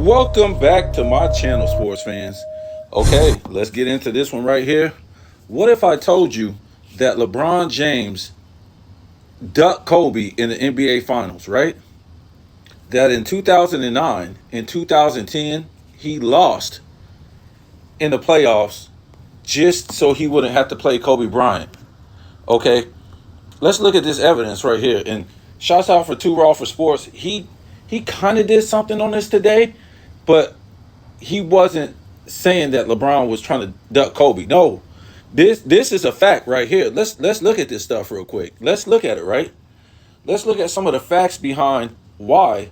Welcome back to my channel, sports fans. Okay, let's get into this one right here. What if I told you that LeBron James ducked Kobe in the NBA Finals, right? That in 2009 and 2010, he lost in the playoffs just so he wouldn't have to play Kobe Bryant. Okay, let's look at this evidence right here. And shouts out for Too Raw for Sports. He kind of did something on this today, but he wasn't saying that LeBron was trying to duck Kobe. No, this is a fact right here. Let's look at this stuff real quick. Let's look at it, right? Let's look at some of the facts behind why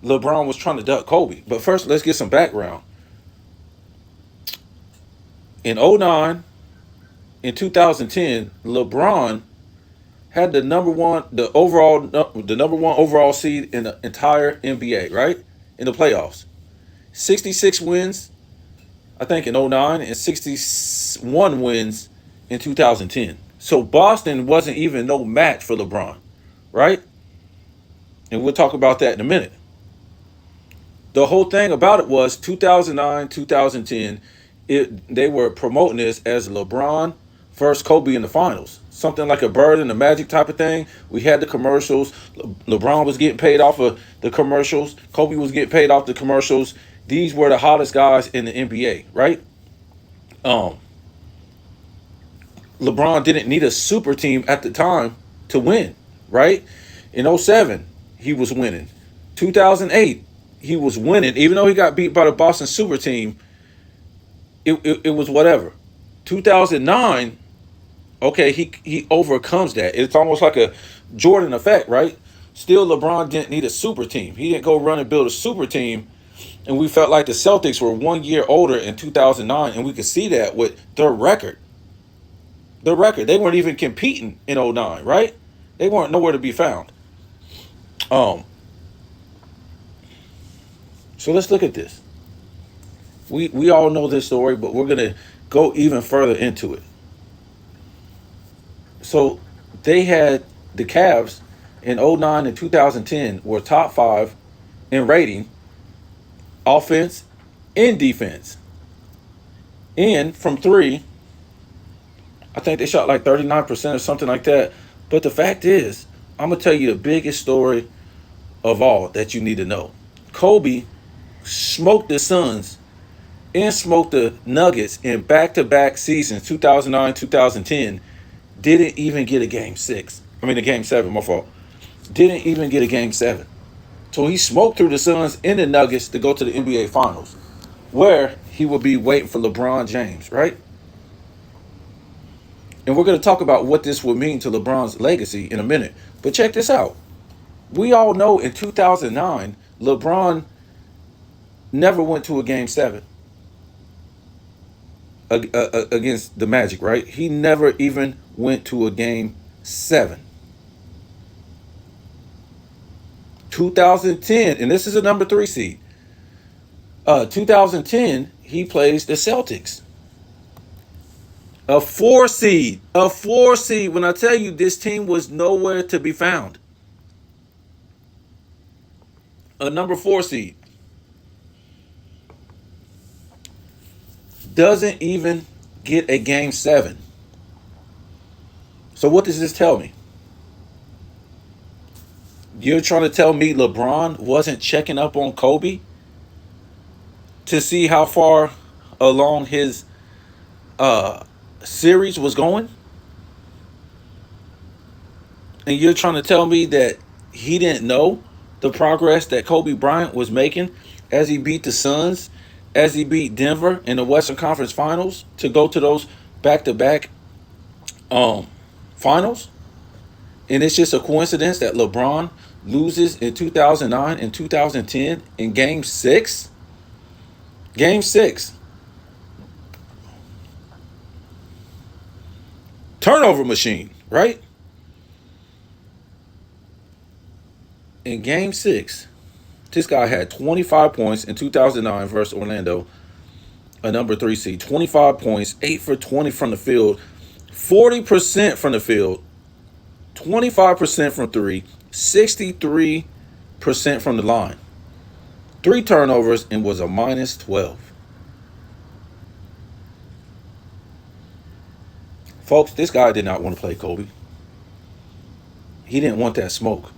LeBron was trying to duck Kobe. But first, let's get some background. In '09, in 2010, LeBron had the number one overall seed in the entire NBA, right? In the playoffs. 66 wins, I think, in '09 and 61 wins in 2010. So Boston wasn't even no match for LeBron, right? And we'll talk about that in a minute. The whole thing about it was 2009, 2010, they were promoting this as LeBron versus Kobe in the finals. Something like a bird and the magic type of thing. We had the commercials. LeBron was getting paid off of the commercials. Kobe was getting paid off the commercials. These were the hottest guys in the NBA, right? LeBron didn't need a super team at the time to win, right? In '07, he was winning. 2008, he was winning. Even though he got beat by the Boston super team, it was whatever. 2009, okay, he overcomes that. It's almost like a Jordan effect, right? Still, LeBron didn't need a super team. He didn't go run and build a super team. And we felt like the Celtics were 1 year older in 2009, and we could see that with their record. Their record. They weren't even competing in '09, right? They weren't nowhere to be found. Um, so let's look at this. We all know this story, but we're gonna go even further into it. So they had the Cavs in '09 and 2010 were top five in rating, offense and defense. And from three, I think they shot like 39% or something like that. But the fact is, I'm going to tell you the biggest story of all that you need to know. Kobe smoked the Suns and smoked the Nuggets in back-to-back seasons, 2009, 2010. Didn't even get a a game seven, my fault. Didn't even get a game seven. So he smoked through the Suns and the Nuggets to go to the NBA Finals, where he will be waiting for LeBron James, right? And we're going to talk about what this would mean to LeBron's legacy in a minute. But check this out. We all know in 2009, LeBron never went to a game seven against the Magic, right? He never even went to a game seven. 2010, and this is a number three seed. 2010, he plays the Celtics. A four seed. A four seed. When I tell you this team was nowhere to be found. A number four seed. Doesn't even get a game seven. So what does this tell me? You're trying to tell me LeBron wasn't checking up on Kobe to see how far along his series was going? And you're trying to tell me that he didn't know the progress that Kobe Bryant was making as he beat the Suns, as he beat Denver in the Western Conference Finals to go to those back-to-back finals? And it's just a coincidence that LeBron loses in 2009 and 2010 in Game 6? Game 6. Turnover machine, right? In Game 6, this guy had 25 points in 2009 versus Orlando, a number three seed. 25 points, 8 for 20 from the field, 40% from the field, 25% from three, 63% from the line. 3 turnovers, and was a minus 12. Folks, this guy did not want to play Kobe. He didn't want that smoke.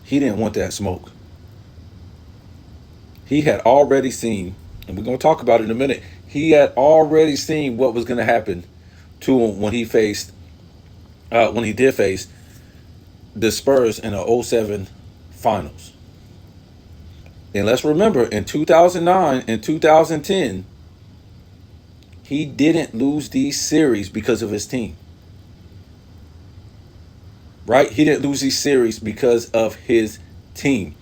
He didn't want that smoke. He had already seen, and we're going to talk about it in a minute, he had already seen what was going to happen to him when he did face the Spurs in the '07 finals. And let's remember, in 2009 and 2010, he didn't lose these series because of his team. Right? He didn't lose these series because of his team.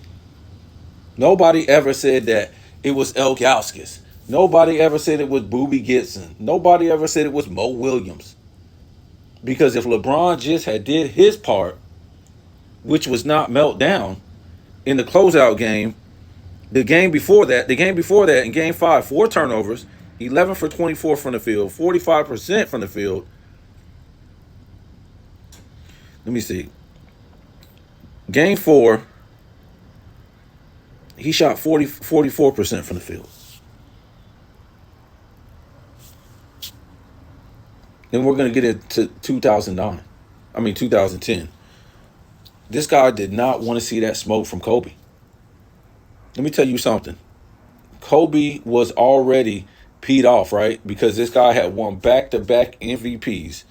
Nobody ever said that it was Ilgauskas. Nobody ever said it was Boobie Gibson. Nobody ever said it was Mo Williams. Because if LeBron just had did his part, which was not melt down in the closeout game, the game before that in game 5, 4 turnovers, 11 for 24 from the field, 45% from the field. Let me see. Game 4, he shot 44% from the field. Then we're going to get into 2010. This guy did not want to see that smoke from Kobe. Let me tell you something. Kobe was already peed off, right? Because this guy had won back-to-back MVPs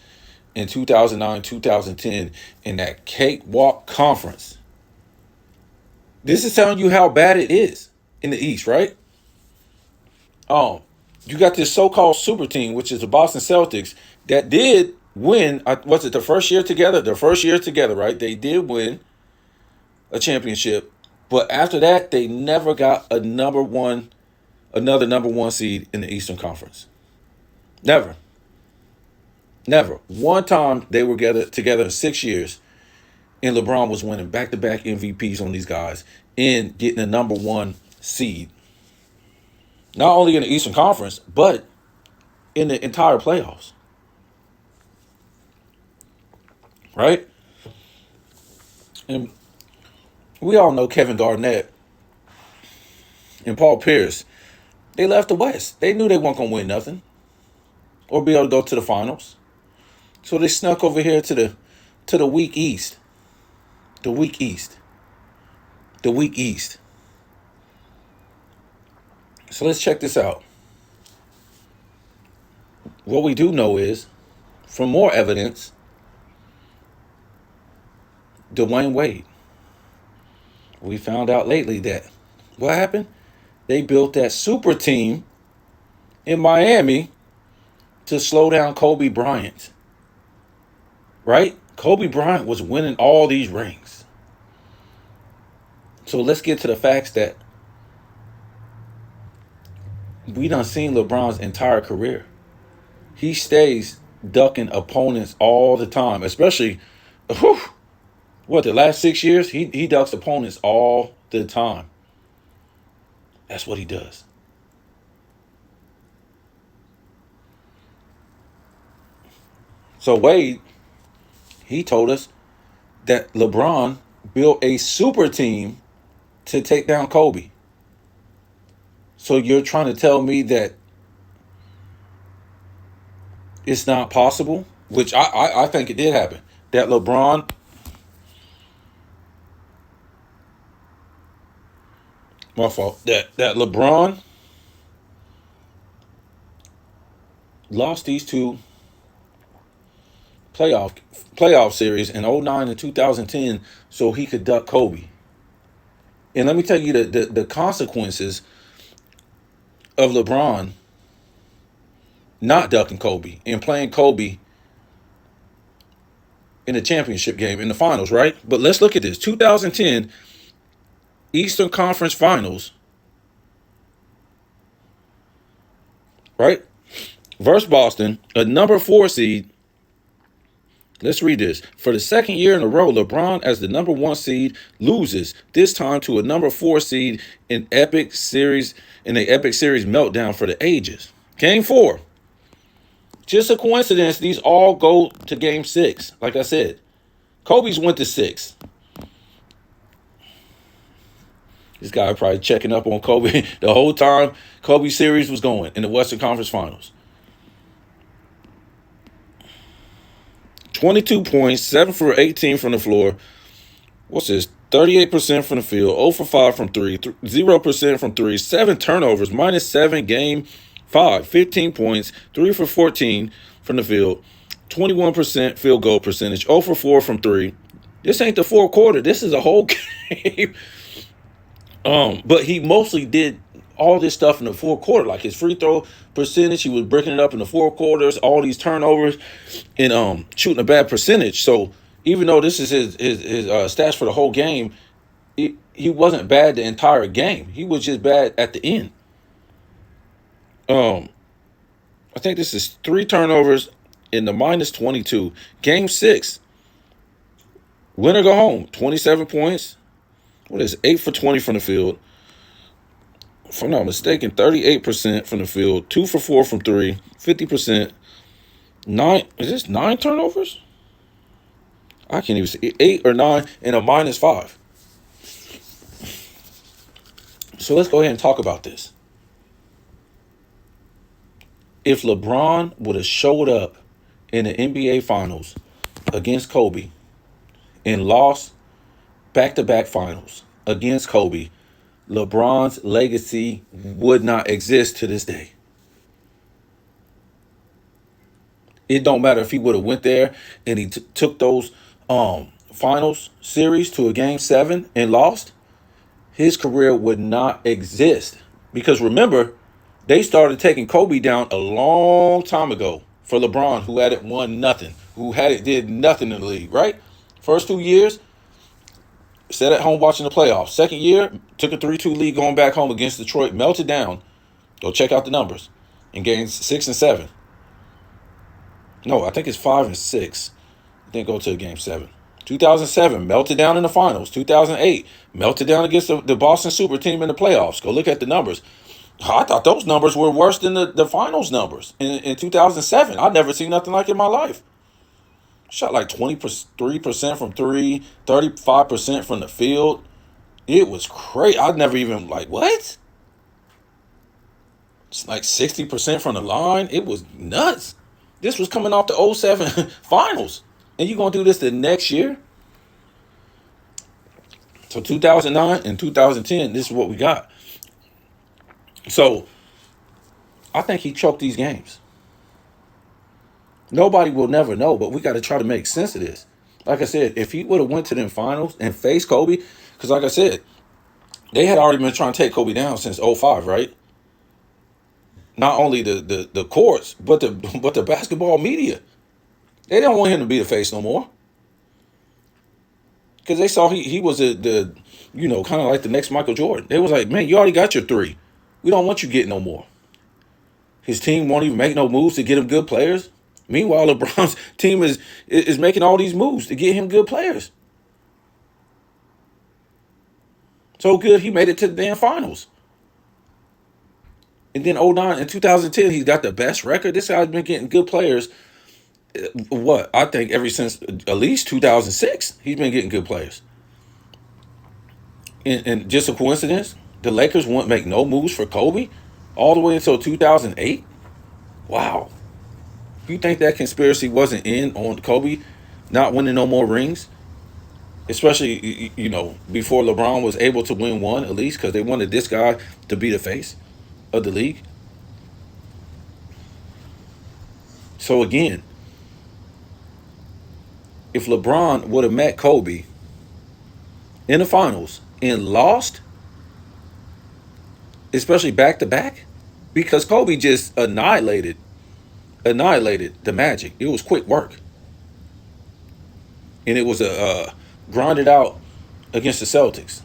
in 2009, 2010 in that cakewalk conference. This is telling you how bad it is in the East, right? You got this so-called super team, which is the Boston Celtics, that did win. Was it the first year together? The first year together, right? They did win a championship, but after that, they never got another number one seed in the Eastern Conference. Never. One time they were together in 6 years, and LeBron was winning back-to-back MVPs on these guys and getting a number one seed. Not only in the Eastern Conference, but in the entire playoffs. Right? And we all know Kevin Garnett and Paul Pierce. They left the West. They knew they weren't going to win nothing or be able to go to the finals. So they snuck over here to the weak East. The weak East. So let's check this out. What we do know is, from more evidence, Dwayne Wade. We found out lately that what happened? They built that super team in Miami to slow down Kobe Bryant. Right? Kobe Bryant was winning all these rings. So let's get to the facts that we done seen LeBron's entire career. He stays ducking opponents all the time, especially, the last 6 years? He ducks opponents all the time. That's what he does. So Wade, he told us that LeBron built a super team to take down Kobe. So you're trying to tell me that it's not possible? Which I think it did happen. That LeBron my fault. That LeBron lost these two playoff series in '09 and 2010 so he could duck Kobe. And let me tell you the consequences of LeBron not ducking Kobe and playing Kobe in the championship game in the finals, right? But let's look at this. 2010 Eastern Conference Finals, right? Versus Boston, a number 4 seed. Let's read this. For the second year in a row, LeBron, as the number 1 seed, loses, this time to a number 4 seed in the epic series meltdown for the ages. Game 4. Just a coincidence, these all go to game 6. Like I said, Kobe's went to 6. This guy probably checking up on Kobe the whole time Kobe series was going in the Western Conference Finals. 22 points, 7 for 18 from the floor. What's this? 38% from the field, 0 for 5 from 3, 0% from 3, 7 turnovers, -7 game 5, 15 points, 3 for 14 from the field, 21% field goal percentage, 0 for 4 from 3. This ain't the fourth quarter. This is a whole game. But he mostly did all this stuff in the fourth quarter, like his free throw percentage. He was breaking it up in the four quarters, all these turnovers, and shooting a bad percentage. So even though this is his stats for the whole game, he wasn't bad the entire game. He was just bad at the end. I think this is 3 turnovers in the -22. Game 6, win or go home, 27 points. What is it? 8 for 20 from the field. If I'm not mistaken, 38% from the field, 2 for 4 from 3, 50%. 9, is this 9 turnovers? I can't even see. 8 or 9 and a -5. So let's go ahead and talk about this. If LeBron would have showed up in the NBA Finals against Kobe and lost back-to-back finals against Kobe, LeBron's legacy would not exist to this day. It don't matter if he would have went there and he took those finals series to a game 7 and lost. His career would not exist. Because remember, they started taking Kobe down a long time ago for LeBron, who hadn't won nothing, who did nothing in the league, right? First 2 years, sat at home watching the playoffs. Second year, took a 3-2 lead going back home against Detroit, melted down. Go check out the numbers in games 6 and 7. No, I think it's 5 and 6. Then go to game 7. 2007, melted down in the finals. 2008, melted down against the Boston Super Team in the playoffs. Go look at the numbers. I thought those numbers were worse than the finals numbers in 2007. I'd never seen nothing like it in my life. Shot like 23% from 3, 35% from the field. It was crazy. I'd never even what? It's like 60% from the line. It was nuts. This was coming off the 07 finals. And you're going to do this the next year? So 2009 and 2010, this is what we got. So I think he choked these games. Nobody will never know, but we got to try to make sense of this. Like I said, if he would have went to them finals and faced Kobe, because like I said, they had already been trying to take Kobe down since 05, right? Not only the courts, but the basketball media. They don't want him to be the face no more. Because they saw he was kind of like the next Michael Jordan. They was like, man, you already got your 3. We don't want you getting no more. His team won't even make no moves to get him good players. Meanwhile, LeBron's team is making all these moves to get him good players. So good, he made it to the damn finals. And then 09 and 2010, he's got the best record. This guy's been getting good players. I think ever since at least 2006, he's been getting good players. And just a coincidence, the Lakers wouldn't make no moves for Kobe all the way until 2008. Wow. You think that conspiracy wasn't in on Kobe not winning no more rings? Especially, before LeBron was able to win one, at least, because they wanted this guy to be the face of the league. So again, if LeBron would have met Kobe in the finals and lost, especially back-to-back, because Kobe just annihilated the Magic. It was quick work. And it was grinded out against the Celtics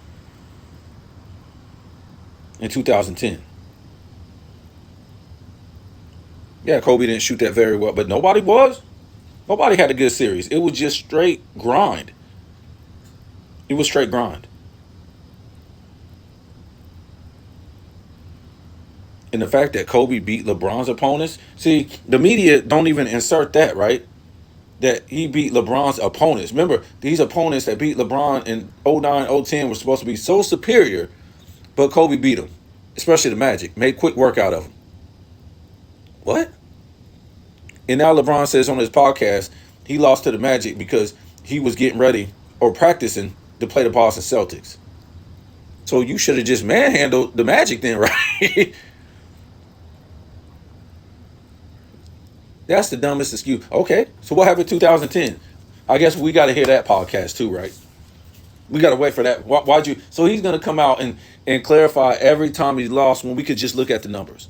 in 2010. Yeah, Kobe didn't shoot that very well, but nobody had a good series. It was just straight grind. It was straight grind. And the fact that Kobe beat LeBron's opponents, see, the media don't even insert that, right? That he beat LeBron's opponents. Remember, these opponents that beat LeBron in 09, 010 were supposed to be so superior but Kobe beat him, especially the Magic. Made quick work out of him. What? And now LeBron says on his podcast he lost to the Magic because he was getting ready or practicing to play the Boston Celtics. So you should have just manhandled the Magic then, right? That's the dumbest excuse. Okay, so what happened in 2010? I guess we got to hear that podcast too, right? We got to wait for that. Why'd you? So he's going to come out and clarify every time he lost when we could just look at the numbers.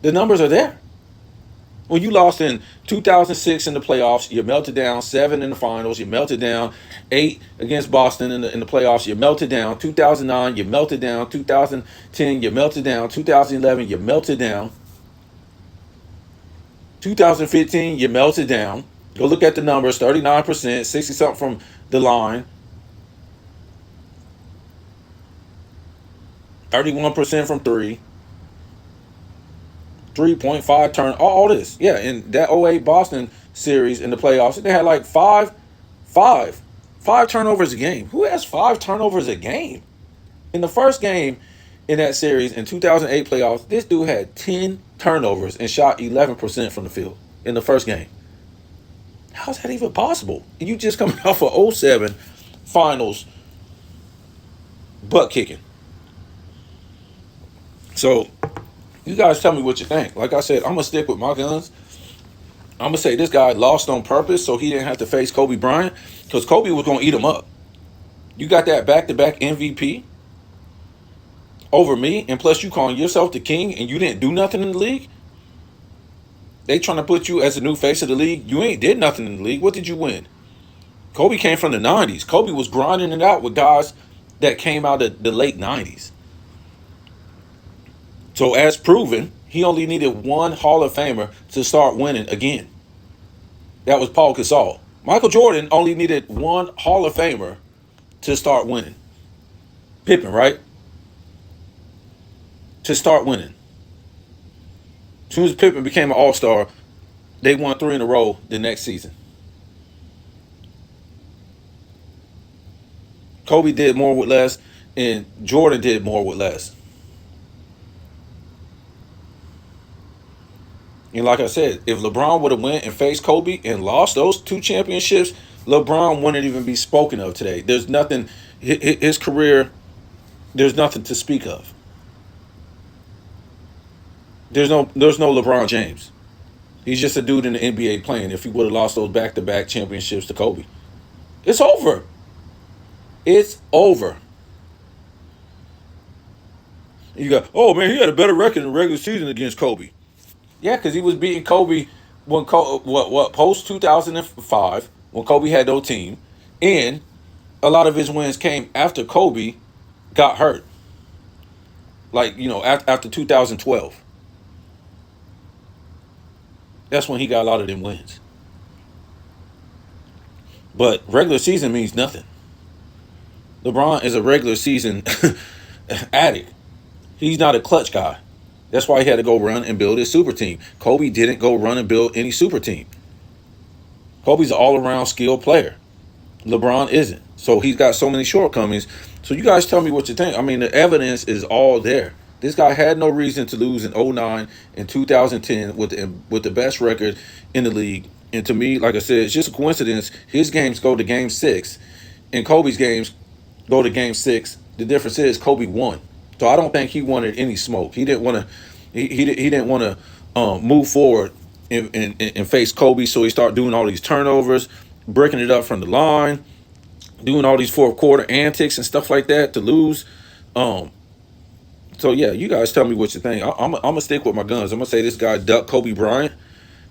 The numbers are there. When you lost in 2006 in the playoffs, you melted down 7 in the finals, you melted down 8 against Boston in the playoffs, you melted down 2009, you melted down 2010, you melted down 2011, you melted down 2015, you melted down. Go look at the numbers, 39%, 60 something from the line, 31% from 3. 3.5 turn, all this. Yeah, in that '08 Boston series in the playoffs, they had like five turnovers a game. Who has 5 turnovers a game? In the first game in that series in 2008 playoffs, this dude had 10 turnovers and shot 11% from the field in the first game. How's that even possible? You just coming off of '07 finals butt kicking. So you guys tell me what you think. Like I said, I'm going to stick with my guns. I'm going to say this guy lost on purpose so he didn't have to face Kobe Bryant because Kobe was going to eat him up. You got that back-to-back MVP over me, and plus you calling yourself the king and you didn't do nothing in the league? They trying to put you as the new face of the league. You ain't did nothing in the league. What did you win? Kobe came from the 90s. Kobe was grinding it out with guys that came out of the late 90s. So as proven, he only needed one Hall of Famer to start winning again. That was Paul Gasol. Michael Jordan only needed one Hall of Famer to start winning. Pippen, right? To start winning. As soon as Pippen became an all-star, they won 3 in a row the next season. Kobe did more with less, and Jordan did more with less. And like I said, if LeBron would have went and faced Kobe and lost those 2 championships, LeBron wouldn't even be spoken of today. There's nothing, his career, there's nothing to speak of. There's no LeBron James. He's just a dude in the NBA playing if he would have lost those back-to-back championships to Kobe. It's over. It's over. You got, oh man, he had a better record in the regular season against Kobe. Yeah, because he was beating Kobe when post 2005 when Kobe had no team, and a lot of his wins came after Kobe got hurt. Like after 2012, that's when he got a lot of them wins. But regular season means nothing. LeBron is a regular season addict. He's not a clutch guy. That's why he had to go run and build his super team. Kobe didn't go run and build any super team. Kobe's an all-around skilled player. LeBron isn't. So he's got so many shortcomings. So you guys tell me what you think. I mean, the evidence is all there. This guy had no reason to lose in 2009 and 2010 with the best record in the league. And to me, like I said, it's just a coincidence. His games go to Game 6, and Kobe's games go to Game 6. The difference is Kobe won. So I don't think he wanted any smoke. He didn't want to. He didn't want to move forward and face Kobe. So he started doing all these turnovers, breaking it up from the line, doing all these fourth quarter antics and stuff like that to lose. So yeah, you guys tell me what you think. I'm gonna stick with my guns. I'm gonna say this guy ducked Kobe Bryant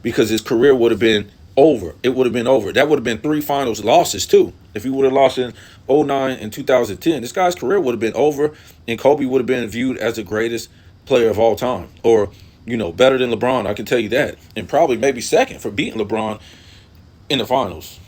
because his career would have been over. It would have been over. That would have been 3 finals losses too. If he would have lost in 2009 and 2010, this guy's career would have been over, and Kobe would have been viewed as the greatest player of all time, or better than LeBron. I can tell you that, and probably maybe second for beating LeBron in the finals.